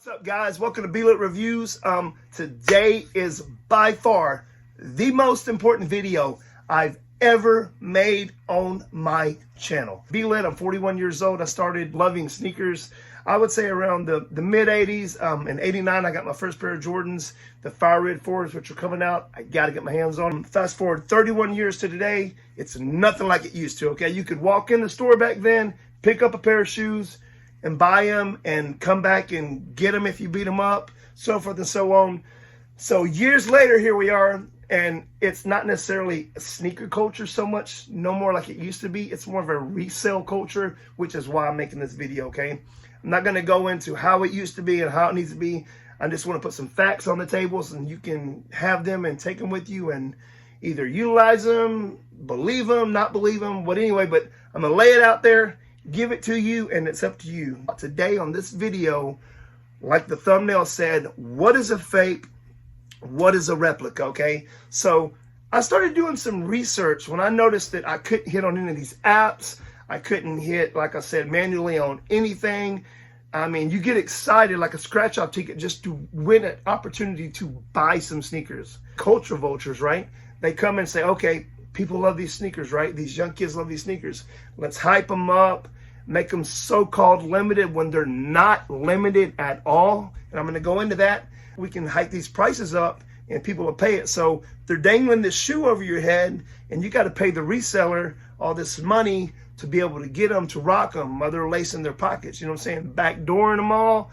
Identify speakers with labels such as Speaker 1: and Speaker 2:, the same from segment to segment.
Speaker 1: What's up, guys? Welcome to Be Lit Reviews. Today is by far the most important video I've ever made on my channel. Be Lit, I'm 41 years old. I started loving sneakers, I would say around the mid 80s. In 89, I got my first pair of Jordans, the Fire Red 4s, which are coming out. I got to get my hands on them. Fast forward 31 years to today, it's nothing like it used to, okay? You could walk in the store back then, pick up a pair of shoes, and buy them and come back and get them if you beat them up, so forth and so on. So years later, here we are, and it's not necessarily a sneaker culture so much, no more like it used to be. It's more of a resale culture, which is why I'm making this video, okay? I'm not going to go into how it used to be and how it needs to be. I just want to put some facts on the tables, and you can have them and take them with you and either utilize them, believe them, not believe them, but anyway, but I'm going to lay it out there, give it to you, and it's up to you. Today on this video, like the thumbnail said, what is a fake? What is a replica? Okay, so I started doing some research when I noticed that I couldn't hit on any of these apps. I couldn't hit, like I said, manually on anything. I mean, you get excited like a scratch-off ticket just to win an opportunity to buy some sneakers. Culture vultures, right? They come and say, okay, people love these sneakers, right? These young kids love these sneakers. Let's hype them up, make them so-called limited when they're not limited at all. And I'm going to go into that. We can hike these prices up and people will pay it. So they're dangling this shoe over your head, and you got to pay the reseller all this money to be able to get them to rock them while they're lacing their pockets. You know what I'm saying? Backdooring them all,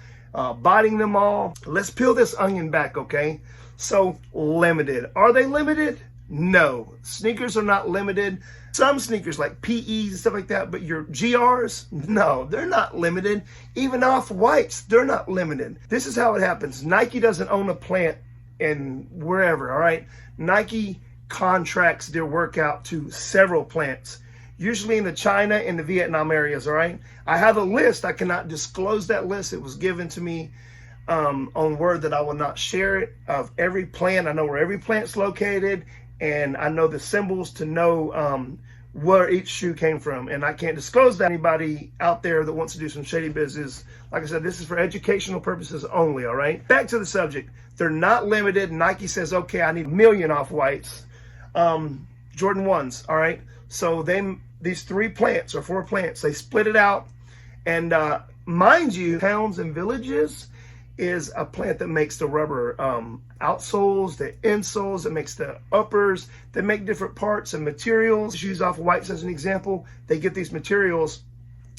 Speaker 1: biting them all. Let's peel this onion back, okay? So limited. Are they limited? No, sneakers are not limited. Some sneakers like PEs and stuff like that, but your GRs, no, they're not limited. Even Off-Whites, they're not limited. This is how it happens. Nike doesn't own a plant in wherever, all right? Nike contracts their work out to several plants, usually in the China and the Vietnam areas, all right? I have a list. I cannot disclose that list. It was given to me on word that I will not share it, of every plant. I know where every plant's located, and I know the symbols to know where each shoe came from. And I can't disclose that to anybody out there that wants to do some shady business. Like I said, this is for educational purposes only, all right? Back to the subject. They're not limited. Nike says, okay, I need 1 million Off-Whites. Jordan 1s, all right? So these 3 plants or 4 plants, they split it out. And mind you, towns and villages is a plant that makes the rubber outsoles, the insoles, that makes the uppers, that make different parts and materials. Shoes Off-Whites as an example, they get these materials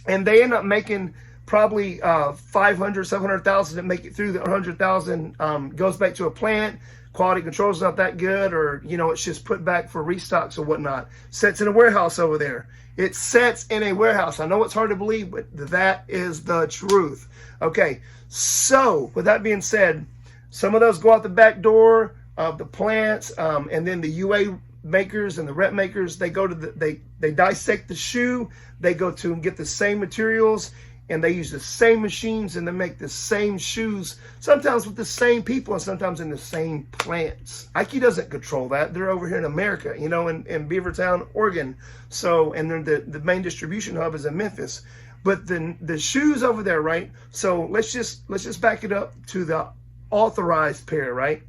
Speaker 1: and they end up making probably 500, 700,000 that make it through. The 100,000 goes back to a plant. Quality control is not that good, or, you know, it's just put back for restocks or whatnot. Sets in a warehouse over there. It sets in a warehouse. I know it's hard to believe, but that is the truth. Okay, so with that being said, some of those go out the back door of the plants, and then the UA makers and the rep makers, they go to they dissect the shoe, they go to and get the same materials, and they use the same machines, and they make the same shoes, sometimes with the same people and sometimes in the same plants. Nike doesn't control that. They're over here in America, you know, in Beavertown, Oregon. So, and then the main distribution hub is in Memphis. But the shoes over there, right? So let's just back it up to the authorized pair, right?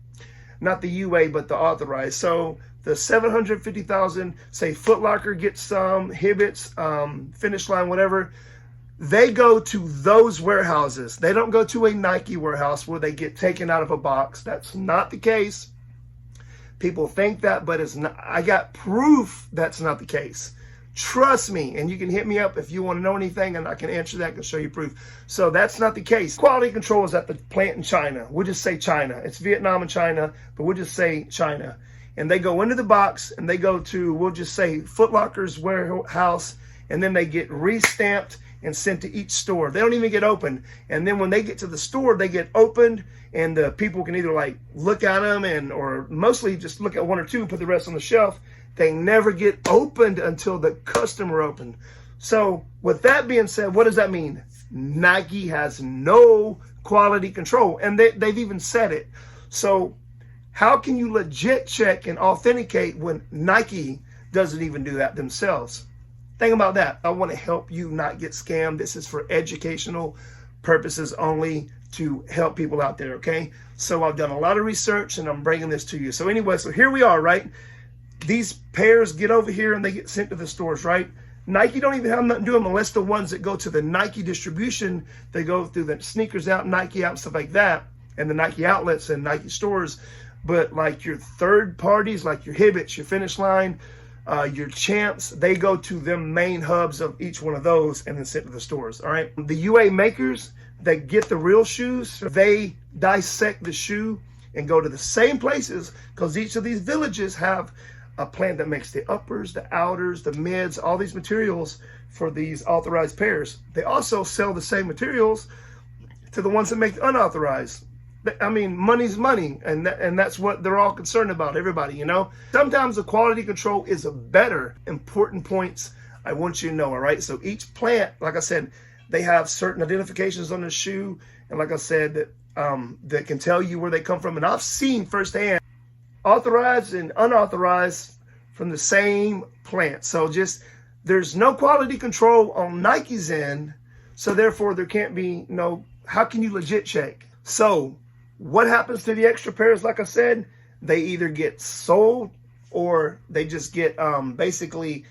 Speaker 1: Not the UA, but the authorized. So the 750,000, say Foot Locker gets some, Hibbett's, Finish Line, whatever. They go to those warehouses. They don't go to a Nike warehouse where they get taken out of a box. That's not the case. People think that, but it's not. I got proof that's not the case. Trust me, and you can hit me up if you want to know anything, and I can answer that and show you proof. So that's not the case. Quality control is at the plant in China. We'll just say China. It's Vietnam and China, but we'll just say China. And they go into the box, and they go to, we'll just say Foot Locker's warehouse, and then they get re-stamped and sent to each store. They don't even get opened. And then when they get to the store, they get opened, and the people can either like look at them or mostly just look at 1 or 2 and put the rest on the shelf. They never get opened until the customer opened. So with that being said, what does that mean? Nike has no quality control, and they've even said it. So how can you legit check and authenticate when Nike doesn't even do that themselves? Think about that. I want to help you not get scammed. This is for educational purposes only. to help people out there, okay? So I've done a lot of research and I'm bringing this to you. So anyway, so here we are, right? These pairs get over here and they get sent to the stores, right? Nike don't even have nothing to do them unless the ones that go to the Nike distribution, they go through the Sneakers Out, Nike Out, and stuff like that, and the Nike outlets and Nike stores. But like your third parties, like your Hibbets, your Finish Line, your Champs, they go to the main hubs of each one of those and then sent to the stores, all right? The UA makers that get the real shoes, they dissect the shoe and go to the same places because each of these villages have a plant that makes the uppers, the outers, the mids, all these materials for these authorized pairs. They also sell the same materials to the ones that make the unauthorized. I mean, money's money, and that's what they're all concerned about, everybody, you know? Sometimes the quality control is a better. Important points I want you to know, all right? So each plant, like I said, they have certain identifications on the shoe, and like I said, that can tell you where they come from. And I've seen firsthand authorized and unauthorized from the same plant. So just, there's no quality control on Nike's end, so therefore there can't be no, how can you legit check? So what happens to the extra pairs? Like I said, they either get sold or they just get basically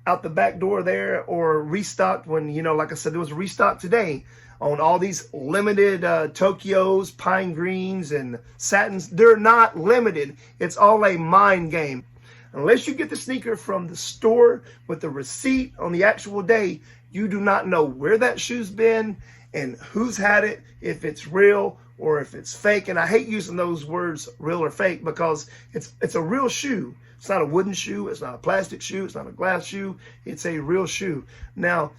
Speaker 1: out the back door there, or restocked when, you know, like I said, there was a restock today on all these limited Tokyos, Pine Greens, and Satins. They're not limited. It's all a mind game. Unless you get the sneaker from the store with the receipt on the actual day, you do not know where that shoe's been and who's had it, if it's real or if it's fake. And I hate using those words, real or fake, because it's a real shoe. It's not a wooden shoe. It's not a plastic shoe. It's not a glass shoe. It's a real shoe. Now,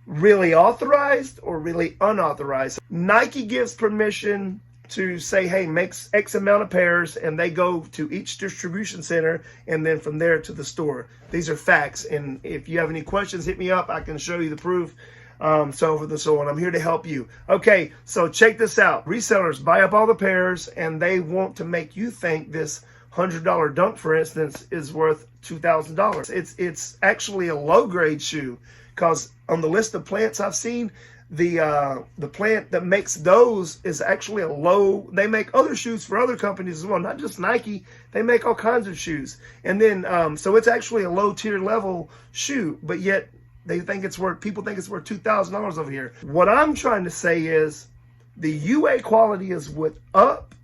Speaker 1: really authorized or really unauthorized? Nike gives permission to say, hey, makes X amount of pairs, and they go to each distribution center and then from there to the store. These are facts. And if you have any questions, hit me up. I can show you the proof. So forth and so on. I'm here to help you. Okay, so check this out. Resellers buy up all the pairs and they want to make you think this $100 dunk, for instance, is worth $2,000. It's actually a low grade shoe, because on the list of plants I've seen, the plant that makes those is actually a low. They make other shoes for other companies as well, not just Nike. They make all kinds of shoes, and then so it's actually a low tier level shoe, but yet they think it's worth, people think it's worth $2,000 over here. What I'm trying to say is the UA quality is what up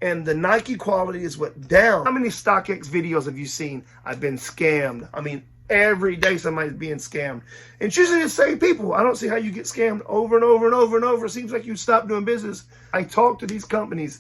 Speaker 1: and the Nike quality is what down. How many StockX videos have you seen? I've been scammed. I mean, every day somebody's being scammed. And it's usually the same people. I don't see how you get scammed over and over and over and over. It seems like you stop doing business. I talk to these companies.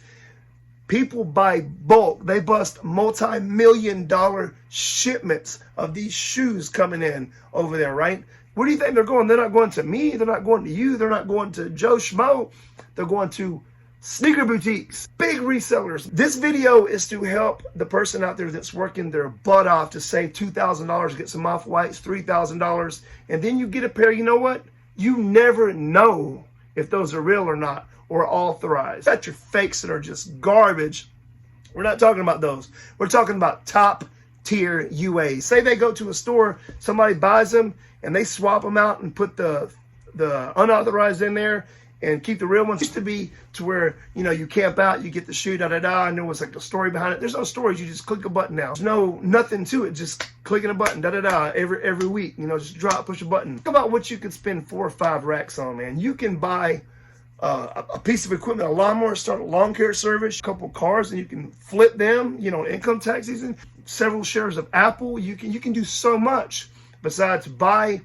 Speaker 1: People buy bulk. They bust multi-million-dollar shipments of these shoes coming in over there, right? Where do you think they're going? They're not going to me. They're not going to you. They're not going to Joe Schmo. They're going to sneaker boutiques, big resellers. This video is to help the person out there that's working their butt off to save $2,000, get some off-whites, $3,000, and then you get a pair. You know what? You never know if those are real or not, or authorized. Got your fakes that are just garbage. We're not talking about those. We're talking about top tier UAs. Say they go to a store, somebody buys them, and they swap them out and put the unauthorized in there and keep the real ones. It used to be to where, you know, you camp out, you get the shoe, and there was like a story behind it. There's no stories. You just click a button now. There's nothing to it. Just clicking a button, every week. You know, just push a button. Think about what you could spend 4 or 5 racks on, man. You can buy a piece of equipment, a lawnmower, start a lawn care service, a couple cars, and you can flip them, you know, income tax season, several shares of Apple. You can do so much besides buy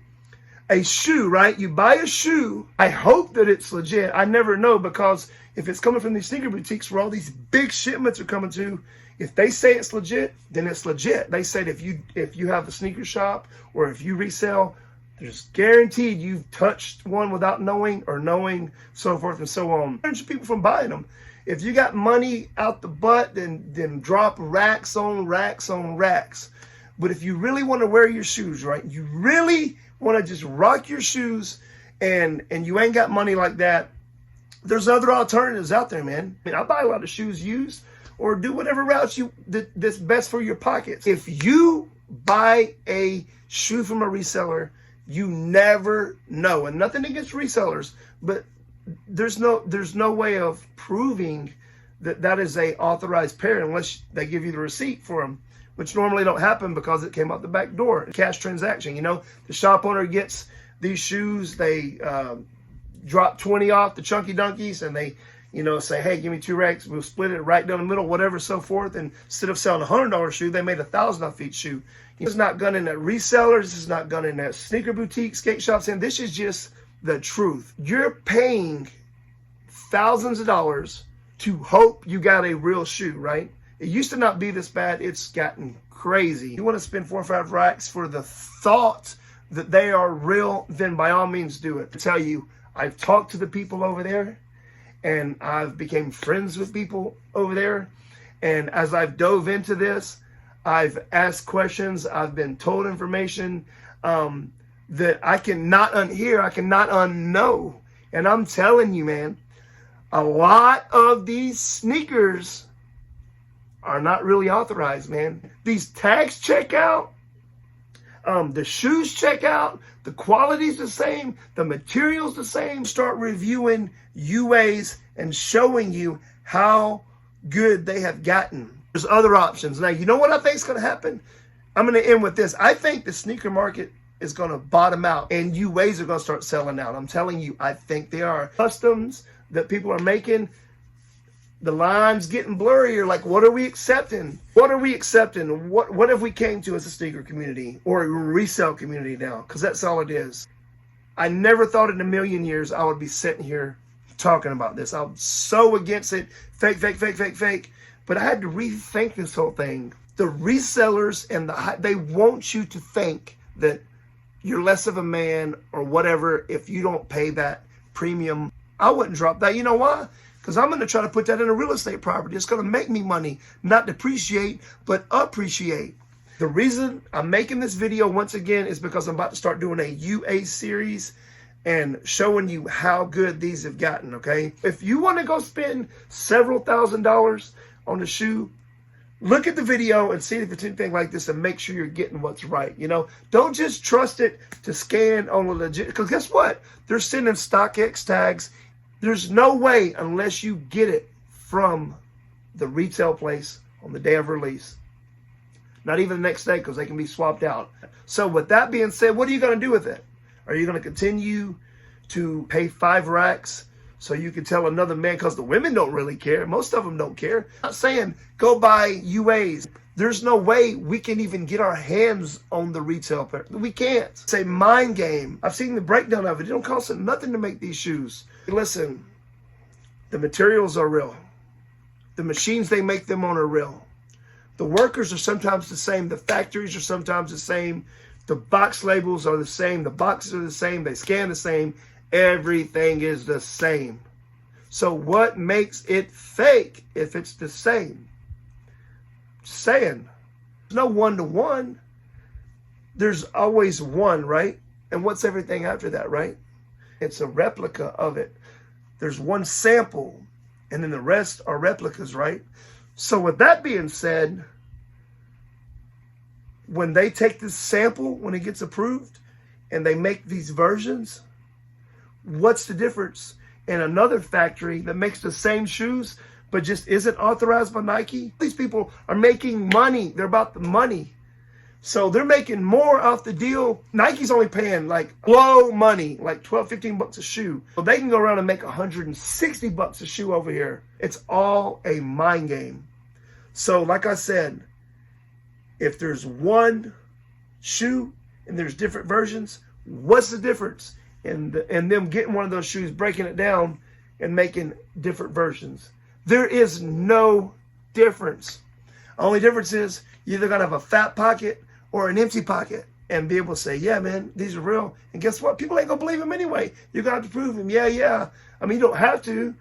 Speaker 1: a shoe, right? You buy a shoe. I hope that it's legit. I never know, because if it's coming from these sneaker boutiques where all these big shipments are coming to, if they say it's legit, then it's legit. They said if you have a sneaker shop or if you resell, there's guaranteed you've touched one without knowing, or knowing, so forth and so on. Prevents people from buying them. If you got money out the butt, then drop racks on racks on racks. But if you really want to wear your shoes, right? You really want to just rock your shoes, and you ain't got money like that, there's other alternatives out there, man. I mean, I buy a lot of shoes used, or do whatever route that's best for your pockets. If you buy a shoe from a reseller, you never know. And nothing against resellers, but there's no way of proving that that is a authorized pair unless they give you the receipt for them, which normally don't happen because it came out the back door. Cash transaction, you know, the shop owner gets these shoes, they drop 20 off the chunky donkeys, and they, you know, say, hey, give me 2 racks, we'll split it right down the middle, whatever, so forth. And instead of selling a $100 shoe, they made $1,000 off each shoe. It's not gunning at resellers, this is not gunning at sneaker boutiques, skate shops, and this is just the truth. You're paying thousands of dollars to hope you got a real shoe, right? It used to not be this bad. It's gotten crazy. You want to spend 4 or 5 racks for the thought that they are real, then by all means do it. I tell you, I've talked to the people over there, and I've became friends with people over there. And as I've dove into this, I've asked questions, I've been told information that I cannot unhear, I cannot unknow. And I'm telling you, man, a lot of these sneakers are not really authorized, man. These tags check out, the shoes check out, the quality's the same, the material's the same. Start reviewing UAs and showing you how good they have gotten. There's other options. Now, you know what I think is going to happen? I'm going to end with this. I think the sneaker market is going to bottom out and UAs are going to start selling out. I'm telling you, I think they are. Customs that people are making, the lines getting blurrier. Like, what are we accepting? What are we accepting? What have we came to as a sneaker community or a resale community now? Because that's all it is. I never thought in a million years I would be sitting here talking about this. I'm so against it. Fake, fake, fake, fake, fake. But I had to rethink this whole thing. The resellers and they want you to think that you're less of a man or whatever if you don't pay that premium. I wouldn't drop that. You know why? Because I'm going to try to put that in a real estate property. It's going to make me money, not depreciate, but appreciate. The reason I'm making this video once again is because I'm about to start doing a UA series and showing you how good these have gotten, okay? If you want to go spend several $1,000s on a shoe, look at the video and see if it's anything like this and make sure you're getting what's right, you know? Don't just trust it to scan on a legit, because guess what? They're sending STOCKX tags. There's no way unless you get it from the retail place on the day of release. Not even the next day, because they can be swapped out. So with that being said, what are you going to do with it? Are you going to continue to pay 5 racks so you can tell another man? Because the women don't really care. Most of them don't care. I'm not saying go buy UAs. There's no way we can even get our hands on the retail pair. We can't. It's a mind game. I've seen the breakdown of it. It don't cost them nothing to make these shoes. Listen, the materials are real. The machines they make them on are real. The workers are sometimes the same. The factories are sometimes the same. The box labels are the same. The boxes are the same. They scan the same. Everything is the same. So what makes it fake if it's the same? Just saying. There's no one-to-one. There's always one, right? And what's everything after that, right? It's a replica of it. There's one sample, and then the rest are replicas, right? So with that being said, when they take this sample, when it gets approved, and they make these versions, what's the difference in another factory that makes the same shoes but just isn't authorized by Nike? These people are making money. They're about the money. So they're making more off the deal. Nike's only paying like low money, like 12, 15 bucks a shoe. So they can go around and make 160 bucks a shoe over here. It's all a mind game. So like I said, if there's one shoe and there's different versions, what's the difference in them getting one of those shoes, breaking it down and making different versions? There is no difference. Only difference is you're either gonna have a fat pocket or an empty pocket and be able to say, yeah, man, these are real. And guess what? People ain't gonna believe them anyway. You're gonna have to prove them. Yeah. I mean, you don't have to,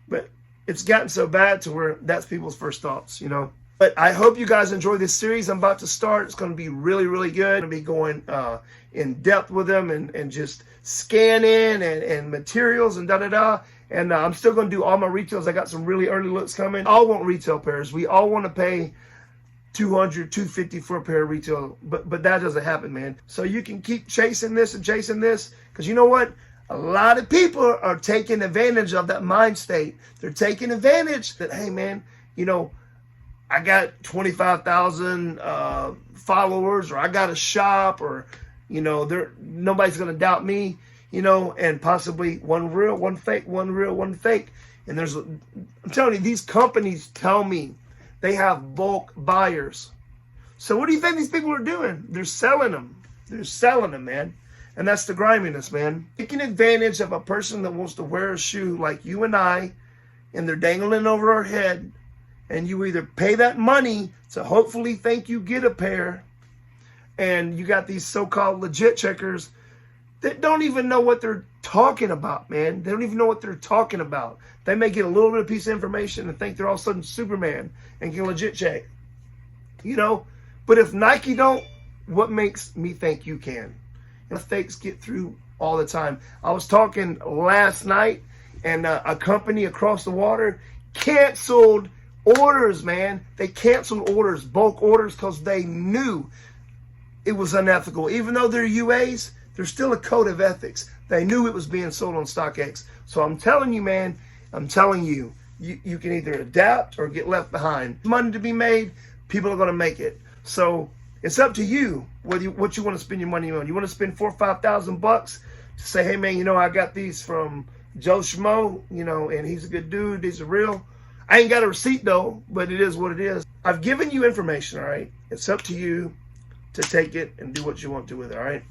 Speaker 1: but it's gotten so bad to where that's people's first thoughts, you know? But I hope you guys enjoy this series I'm about to start. It's going to be really, really good. I'm going to be going in depth with them and just scanning and materials and da-da-da. And I'm still going to do all my retails. I got some really early looks coming. All want retail pairs. We all want to pay $200, $250 for a pair of retail. But that doesn't happen, man. So you can keep chasing this and chasing this. Because you know what? A lot of people are taking advantage of that mind state. They're taking advantage that, hey man, you know, I got 25,000 followers, or I got a shop, or, you know, nobody's going to doubt me, you know, and possibly one real, one fake, one real, one fake. And I'm telling you, these companies tell me they have bulk buyers. So what do you think these people are doing? They're selling them. They're selling them, man. And that's the griminess, man. Taking advantage of a person that wants to wear a shoe like you and I, and they're dangling over our head, and you either pay that money to hopefully think you get a pair, and you got these so-called legit checkers that don't even know what they're talking about, man. They don't even know what they're talking about. They may get a little bit of piece of information and think they're all of a sudden Superman and can legit check, you know. But if Nike don't, what makes me think you can? And fakes get through all the time. I was talking last night, and a company across the water canceled orders, man. They canceled orders, bulk orders, because they knew it was unethical. Even though they're UAs, there's still a code of ethics. They knew it was being sold on StockX. So I'm telling you, man, I'm telling you, you can either adapt or get left behind. Money to be made, people are going to make it. So it's up to you what you want to spend your money on. You want to spend $4,000 or $5,000 to say, hey man, you know, I got these from Joe Schmo, you know, and he's a good dude. These are real. I ain't got a receipt though, but it is what it is. I've given you information, all right? It's up to you to take it and do what you want to with it, all right?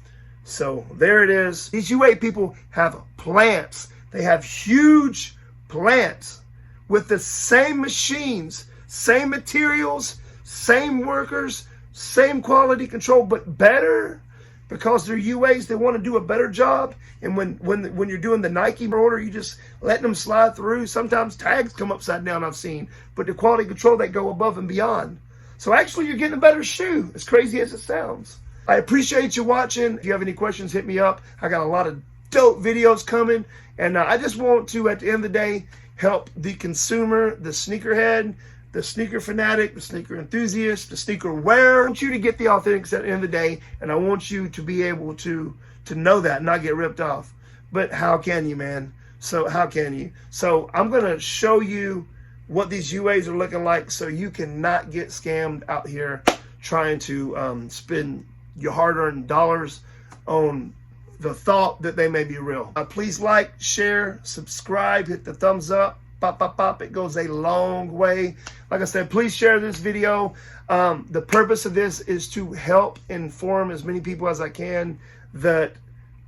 Speaker 1: So there it is. These UA people have plants. They have huge plants with the same machines, same materials, same workers, same quality control, but better, because they're UAs. They want to do a better job. And when you're doing the Nike order, you just letting them slide through. Sometimes tags come upside down, I've seen, but the quality control, they go above and beyond. So actually you're getting a better shoe, as crazy as it sounds. I appreciate you watching. If you have any questions, hit me up. I got a lot of dope videos coming. And I just want to, at the end of the day, help the consumer, the sneakerhead, the sneaker fanatic, the sneaker enthusiast, the sneaker wearer. I want you to get the authentics at the end of the day, and I want you to be able to know that and not get ripped off. But how can you, man? So how can you? So I'm going to show you what these UAs are looking like so you cannot get scammed out here trying to spend your hard-earned dollars on the thought that they may be real. Please like, share, subscribe, hit the thumbs up. Pop, pop, pop. It goes a long way. Like I said, please share this video. The purpose of this is to help inform as many people as I can that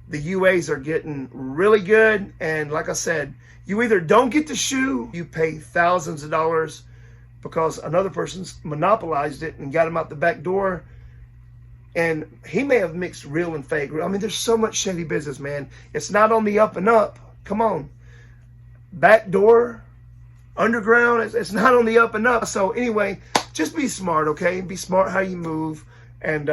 Speaker 1: the UAs are getting really good. And like I said, you either don't get the shoe, you pay thousands of dollars because another person's monopolized it and got them out the back door. And he may have mixed real and fake. I mean, there's so much shady business, man. It's not on the up and up. Come on. Back door, underground, it's not on the up and up. So anyway, just be smart, okay? Be smart how you move. And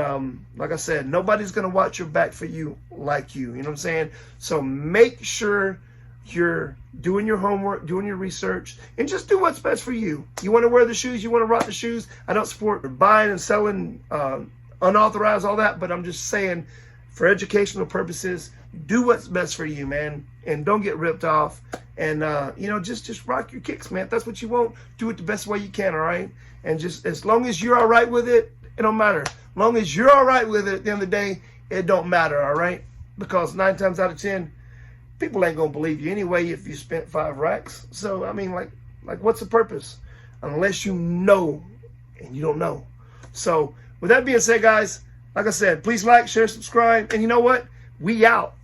Speaker 1: like I said, nobody's going to watch your back for you like you. You know what I'm saying? So make sure you're doing your homework, doing your research, and just do what's best for you. You want to wear the shoes, you want to rock the shoes. I don't support buying and selling unauthorized, all that, but I'm just saying for educational purposes, do what's best for you, man, and don't get ripped off. And you know, just rock your kicks, man. If that's what you want, do it the best way you can, all right? And just as long as you're all right with it, it don't matter. As long as you're all right with it, at the end of the day, it don't matter, all right? Because 9 times out of 10, people ain't gonna believe you anyway if you spent 5 racks. So I mean, like what's the purpose? Unless you know, and you don't know. So with that being said, guys, like I said, please like, share, subscribe, and you know what? We out.